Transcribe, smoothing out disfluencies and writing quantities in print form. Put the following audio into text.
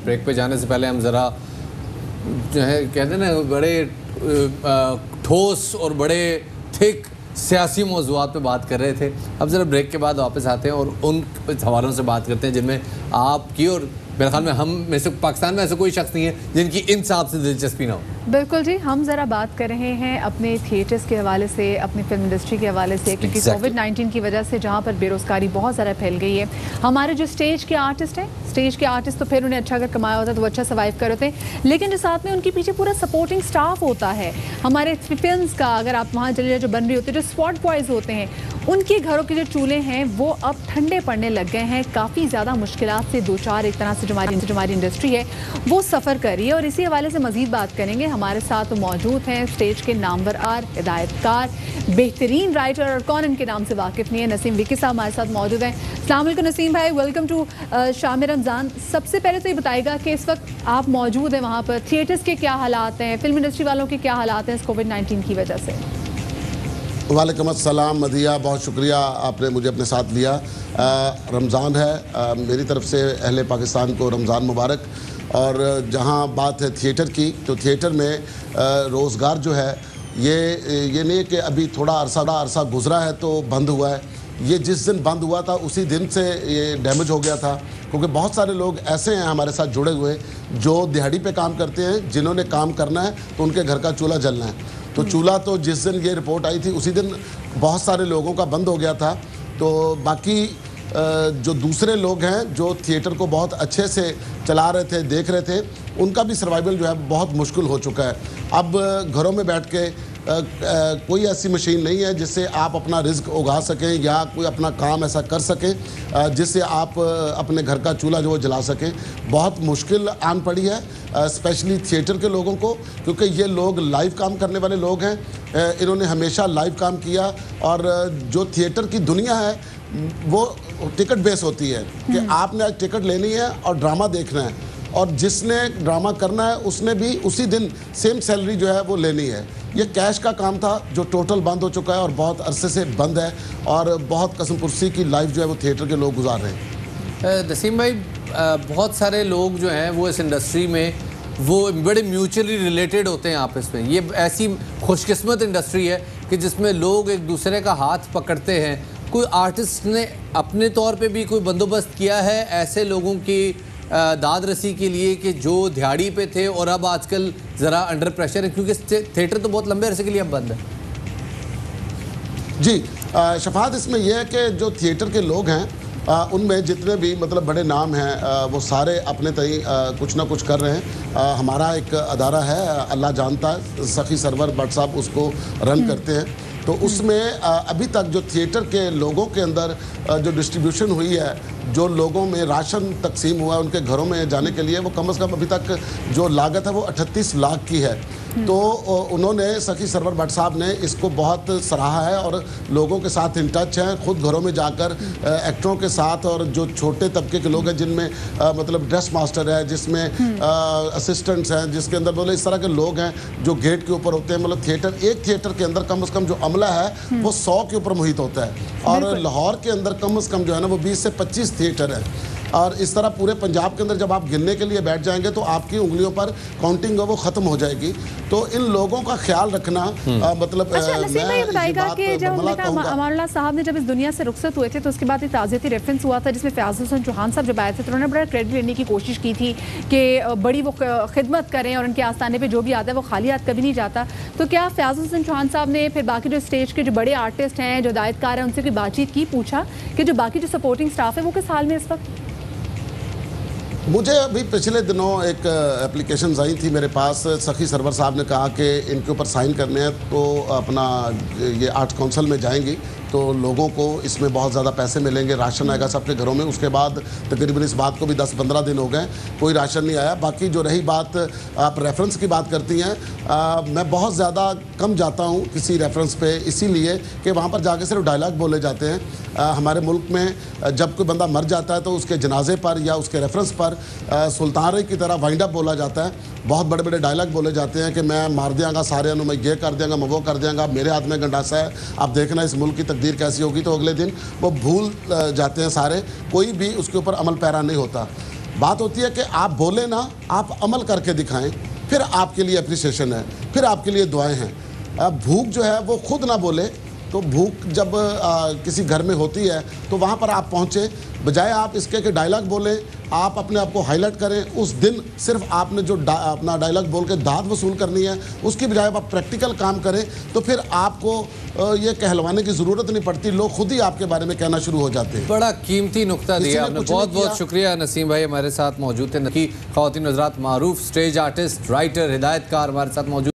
Break पे जाने से पहले हम ज़रा जो है कहते हैं ना बड़े ठोस और बड़े थिक सियासी मौज़ूआत पे बात कर रहे थे। अब ज़रा ब्रेक के बाद वापस आते हैं और उन हवालों से बात करते हैं जिनमें आपकी और मेरे ख्याल में हम में से पाकिस्तान में ऐसा कोई शख्स नहीं है जिनकी इन साहब से दिलचस्पी ना हो। बिल्कुल जी, हम ज़रा बात कर रहे हैं अपने थिएटर्स के हवाले से, अपनी फिल्म इंडस्ट्री के हवाले से, क्योंकि कोविड-19 की वजह से जहाँ पर बेरोज़गारी बहुत ज़्यादा फैल गई है। हमारे जो स्टेज के आर्टिस्ट हैं, स्टेज के आर्टिस्ट तो फिर उन्हें अच्छा अगर कमाया होता है तो वो अच्छा सर्वाइव कर होते हैं, लेकिन जो साथ में उनके पीछे पूरा सपोर्टिंग स्टाफ होता है। हमारे फिल्म का अगर आप वहाँ चले जाए जो बन रही होती है, जो स्पॉट बॉयज़ होते हैं, उनके घरों के जो चूल्हे हैं वो अब ठंडे पड़ने लग गए हैं। काफ़ी ज़्यादा मुश्किलात से दो चार एक तरह से जो हमारी इंडस्ट्री है वो सफ़र कर रही है। और इसी हवाले से मज़ीद बात करेंगे। हमारे साथ मौजूद हैं स्टेज के नामवर हिदायतकार, बेहतरीन राइटर, और कौन इनके नाम से वाकिफ़ नहीं है, नसीम विकी साहब हमारे साथ मौजूद हैं। अस्सलाम वालेकुम नसीम भाई, वेलकम टू शाम रमज़ान। सबसे पहले तो ये बताइएगा कि इस वक्त आप मौजूद हैं वहाँ पर, थिएटर्स के क्या हालात हैं, फिल्म इंडस्ट्री वालों के क्या हालात हैं इस कोविड-19 की वजह से? वालेकुम अस्सलाम मदिया, बहुत शुक्रिया आपने मुझे अपने साथ लिया। रमज़ान है, मेरी तरफ से अहले पाकिस्तान को रमज़ान मुबारक। और जहाँ बात है थिएटर की, तो थिएटर में रोज़गार जो है ये नहीं है कि अभी थोड़ा अरसा गुजरा है तो बंद हुआ है। ये जिस दिन बंद हुआ था उसी दिन से ये डैमेज हो गया था, क्योंकि बहुत सारे लोग ऐसे हैं हमारे साथ जुड़े हुए जो दिहाड़ी पे काम करते हैं, जिन्होंने काम करना है तो उनके घर का चूल्हा जलना है। तो चूल्हा तो जिस दिन ये रिपोर्ट आई थी उसी दिन बहुत सारे लोगों का बंद हो गया था। तो बाकी जो दूसरे लोग हैं जो थिएटर को बहुत अच्छे से चला रहे थे, देख रहे थे, उनका भी सर्वाइवल जो है बहुत मुश्किल हो चुका है। अब घरों में बैठ के कोई ऐसी मशीन नहीं है जिससे आप अपना रिस्क उगा सकें या कोई अपना काम ऐसा कर सकें जिससे आप अपने घर का चूल्हा जो वो जला सकें। बहुत मुश्किल आन पड़ी है स्पेशली थिएटर के लोगों को, क्योंकि ये लोग लाइव काम करने वाले लोग हैं। इन्होंने हमेशा लाइव काम किया, और जो थिएटर की दुनिया है वो टिकट बेस होती है कि आपने आज टिकट लेनी है और ड्रामा देखना है, और जिसने ड्रामा करना है उसने भी उसी दिन सेम सैलरी जो है वो लेनी है। ये कैश का काम था जो टोटल बंद हो चुका है और बहुत अरसे से बंद है, और बहुत कसम पुरसी की लाइफ जो है वो थिएटर के लोग गुजार रहे हैं। नसीम भाई, बहुत सारे लोग जो हैं वो इस इंडस्ट्री में वो बड़े म्यूचुअली रिलेटेड होते हैं आपस में। ये ऐसी खुशकिस्मत इंडस्ट्री है कि जिसमें लोग एक दूसरे का हाथ पकड़ते हैं। कोई आर्टिस्ट ने अपने तौर पे भी कोई बंदोबस्त किया है ऐसे लोगों की दाद रसी के लिए कि जो दिहाड़ी पे थे और अब आजकल ज़रा अंडर प्रेशर है, क्योंकि थिएटर तो बहुत लंबे अरसे के लिए अब बंद है? जी शफात, इसमें यह है कि जो थिएटर के लोग हैं उनमें जितने भी मतलब बड़े नाम हैं वो सारे अपने तय कुछ ना कुछ कर रहे हैं। हमारा एक अदारा है, अल्लाह जानता है, सखी सरवर भट्ट साहब उसको रन करते हैं। तो उसमें अभी तक जो थिएटर के लोगों के अंदर जो डिस्ट्रीब्यूशन हुई है, जो लोगों में राशन तकसीम हुआ उनके घरों में जाने के लिए, वो कम से कम अभी तक जो लागत है वो 38 लाख की है। तो उन्होंने सखी सरवर भट्ट साहब ने इसको बहुत सराहा है और लोगों के साथ इन टच हैं, खुद घरों में जाकर एक्टरों के साथ, और जो छोटे तबके के लोग हैं जिनमें मतलब ड्रेस मास्टर है, जिसमें असिस्टेंट्स हैं, जिसके अंदर बोले इस तरह के लोग हैं जो गेट के ऊपर होते हैं। मतलब थिएटर, एक थिएटर के अंदर कम से कम जो अमला है वो 100 के ऊपर मुहित होता है, और लाहौर के अंदर कम से कम जो है ना वो 20 से 25 थिएटर है। और इस तरह पूरे पंजाब के अंदर जब आप गिनने के लिए बैठ जाएंगे तो आपकी उंगलियों पर काउंटिंग है वो ख़त्म हो जाएगी। तो इन लोगों का ख्याल रखना मतलब अच्छा नसीम भाई बताएगा कि जब अमानुल्लाह साहब ने जब इस दुनिया से रुखसत हुए थे तो उसके बाद एक ताज़ियती रेफरेंस हुआ था जिसमें फ़याज़ हुसैन चौहान साहब जब आए थे तो उन्होंने बड़ा क्रेडिट लेने की कोशिश की थी कि बड़ी वो खिदमत करें और उनके आस्थाने पर जो भी आता है वो खाली हाथ कभी नहीं जाता। तो क्या फ़याज़ हुसैन चौहान साहब ने फिर बाकी जो स्टेज के जो बड़े आर्टिस्ट हैं, जो हिदायतकार हैं, उनसे कोई बातचीत की, पूछा कि जो बाकी जो सपोर्टिंग स्टाफ है वो किस हाल में इस वक्त? मुझे अभी पिछले दिनों एक एप्लीकेशन आई थी मेरे पास, सखी सरवर साहब ने कहा कि इनके ऊपर साइन करने हैं तो अपना ये आर्ट्स काउंसिल में जाएंगी तो लोगों को इसमें बहुत ज़्यादा पैसे मिलेंगे, राशन आएगा सबके घरों में। उसके बाद तकरीबन इस बात को भी 10-15 दिन हो गए, कोई राशन नहीं आया। बाकी जो रही बात, आप रेफरेंस की बात करती हैं, मैं बहुत ज़्यादा कम जाता हूँ किसी रेफरेंस पे, इसीलिए कि वहाँ पर जाके सिर्फ डायलॉग बोले जाते हैं। हमारे मुल्क में जब कोई बंदा मर जाता है तो उसके जनाजे पर या उसके रेफरेंस पर सुल्तान की तरह वाइंड अप बोला जाता है। बहुत बड़े बड़े डायलॉग बोले जाते हैं कि मैं मार दियांगा सारे, मैं ये कर दियांगा, मैं वो कर दियांगा, मेरे हाथ में गंडासा है, आप देखना इस मुल्क की तकदीर कैसी होगी। तो अगले दिन वो भूल जाते हैं सारे, कोई भी उसके ऊपर अमल पैरा नहीं होता। बात होती है कि आप बोले ना, आप अमल करके दिखाएं, फिर आपके लिए अप्रिसिएशन है, फिर आपके लिए दुआएं हैं। भूख जो है वो खुद ना बोले, तो भूख जब किसी घर में होती है तो वहाँ पर आप पहुँचे, बजाय आप इसके कि डायलॉग बोलें, आप अपने आप को हाईलाइट करें। उस दिन सिर्फ आपने जो अपना डायलॉग बोल के दाद वसूल करनी है, उसकी बजाय आप प्रैक्टिकल काम करें, तो फिर आपको ये कहलवाने की ज़रूरत नहीं पड़ती, लोग खुद ही आपके बारे में कहना शुरू हो जाते हैं। बड़ा कीमती नुक्ता दिया आपने, बहुत बहुत शुक्रिया नसीम भाई, हमारे साथ मौजूद थे। ख़वातीन हज़रात, मारूफ स्टेज आर्टिस्ट, राइटर, हिदायतकार हमारे साथ मौजूद।